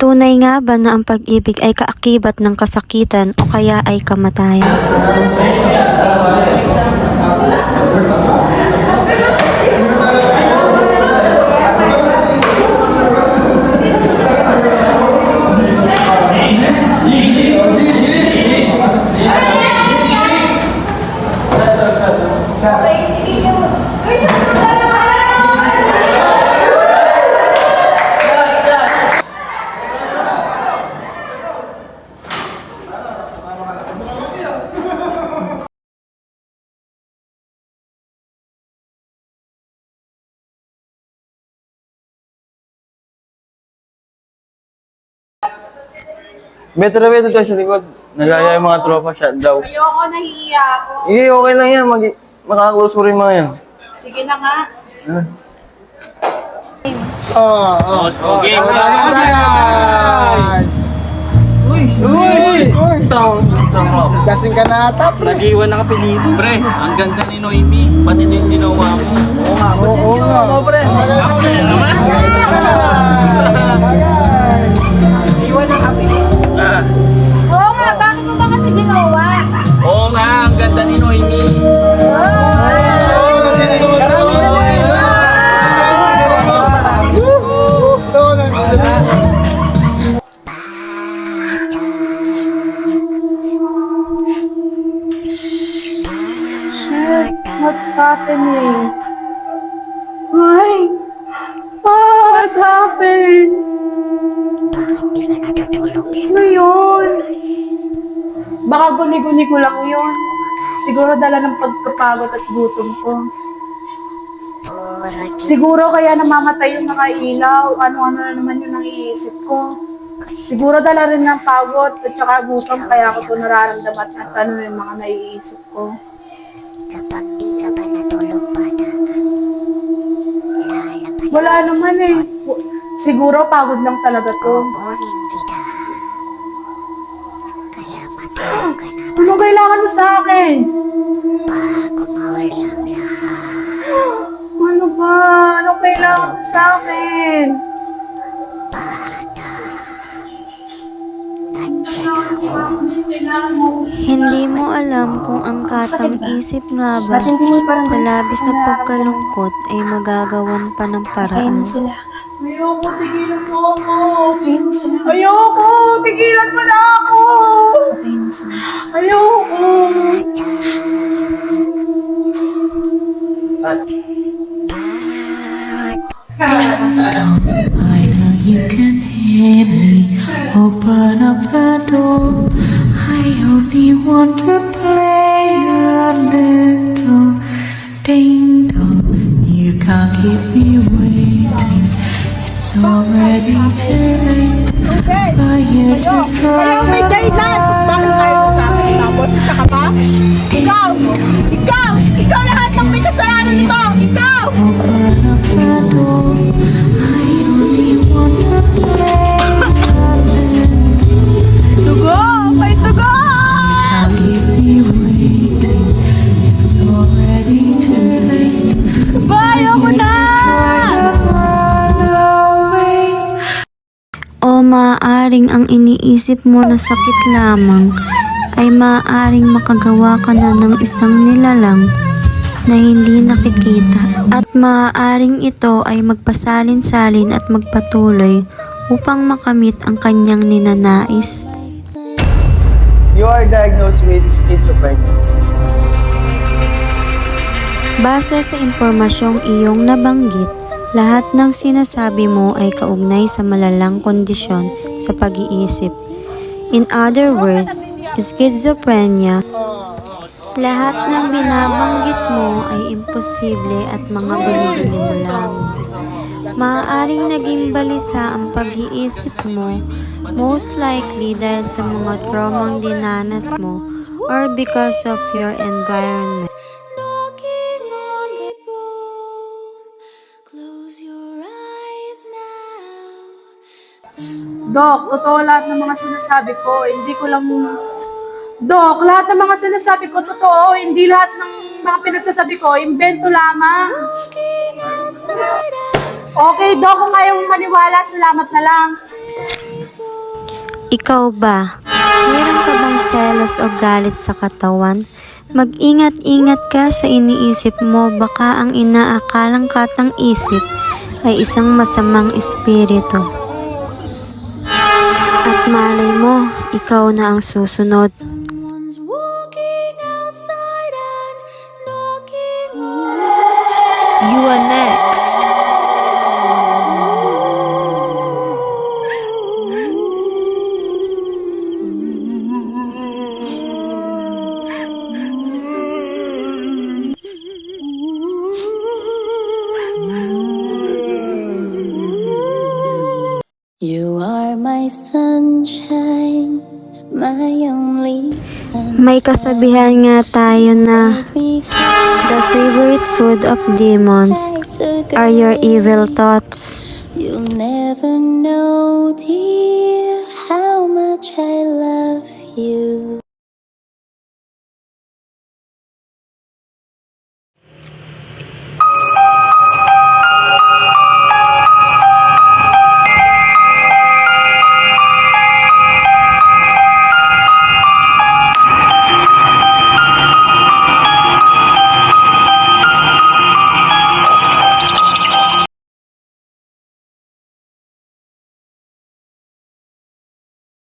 Tunay nga ba na ang pag-ibig ay kaakibat ng kasakitan o kaya ay kamatayan? Better tayo sa likod. Nagaya yung mga tropa, shut daw. Ayoko, nahihiya ako. Okay lang yan. Makakakulos mo rin mga yan. Sige na nga. Okay. Uy! Kasing ka na ata, pre. Nag-iwan ng apelido. Pre, ang ganda ni Noemi. Pati din ginawa mo. Oo nga. pre. Ako na yan naman. Iwan ang apelido. Oo nga, bakit mo ba kasi ginawa? Oo nga, ang ganda ni Noemi. What's happening? Why? What happened? Ano yun? Baka guni-guni ko lang yun. Siguro dala ng pagkapagod at gutom ko. Siguro kaya namamatay yung mga ilaw. Ano-ano na naman yung naiisip ko. Siguro dala rin ng pagod at saka gutom kaya ako ito nararamdaman at ano yung mga naiisip ko. Kapag di ka ba natulog bata ka, lalabas Wala naman eh. Siguro pagod lang talaga to. kukunin kita. Kaya matulog ka na Anong kailangan mo sa akin? bago mahuli ang lahat. Ano ba? Anong kailangan mo sa akin? Bata, nandiyan ako. Hindi mo alam kung ang katang isip nga ba sa labis na pagkalungkot ay magagawan pa ng paraan. Ayoko, tigilan mo ako. Ayoko, tigilan mo na ako. Ayoko. I know you can hear me. Open up the door. I only want to play a little ding dong. You can't keep me waiting. It's already too late for you to Kaya may try. dahilan. Bakit tayo sa akin? Tapos, isa ka ba? Ikaw! Ikaw! Ikaw lahat ng may kasalanan nito! Ikaw! Open up the door. I only want to play a little. Tugo! May tugo! Can't keep me waiting. It's already too late. Bayo ko na! Run away. O maaaring ang iniisip mo na sakit lamang ay maaaring makagawa ka na ng isang nilalang na hindi nakikita at maaaring ito ay magpasalin-salin at magpatuloy upang makamit ang kanyang ninanais. You are diagnosed with schizophrenia. Base sa impormasyong iyong nabanggit, lahat ng sinasabi mo ay kaugnay sa malalang kondisyon sa pag-iisip. In other words, schizophrenia. Lahat ng binabanggit mo ay imposible at mga bali-bali mo lang. Maaaring naging balisa ang pag-iisip mo, most likely dahil sa mga traumang dinanas mo or because of your environment. Dok, totoo lahat ng mga sinasabi ko. Hindi ko lang... Dok, lahat ng mga sinasabi ko, totoo. Hindi lahat ng mga pinagsasabi ko, invento lamang. Okay, Dok, kung ayaw mong maniwala, salamat na lang. Ikaw ba? Meron ka bang selos o galit sa katawan? Mag-ingat-ingat ka sa iniisip mo, baka ang inaakalang katang isip ay isang masamang espiritu. At malay mo, ikaw na ang susunod. You are next. You are my sunshine, my only sun. May kasabihan nga tayo na the favorite food of demons are your evil thoughts. You'll never know, dear, how much I love you.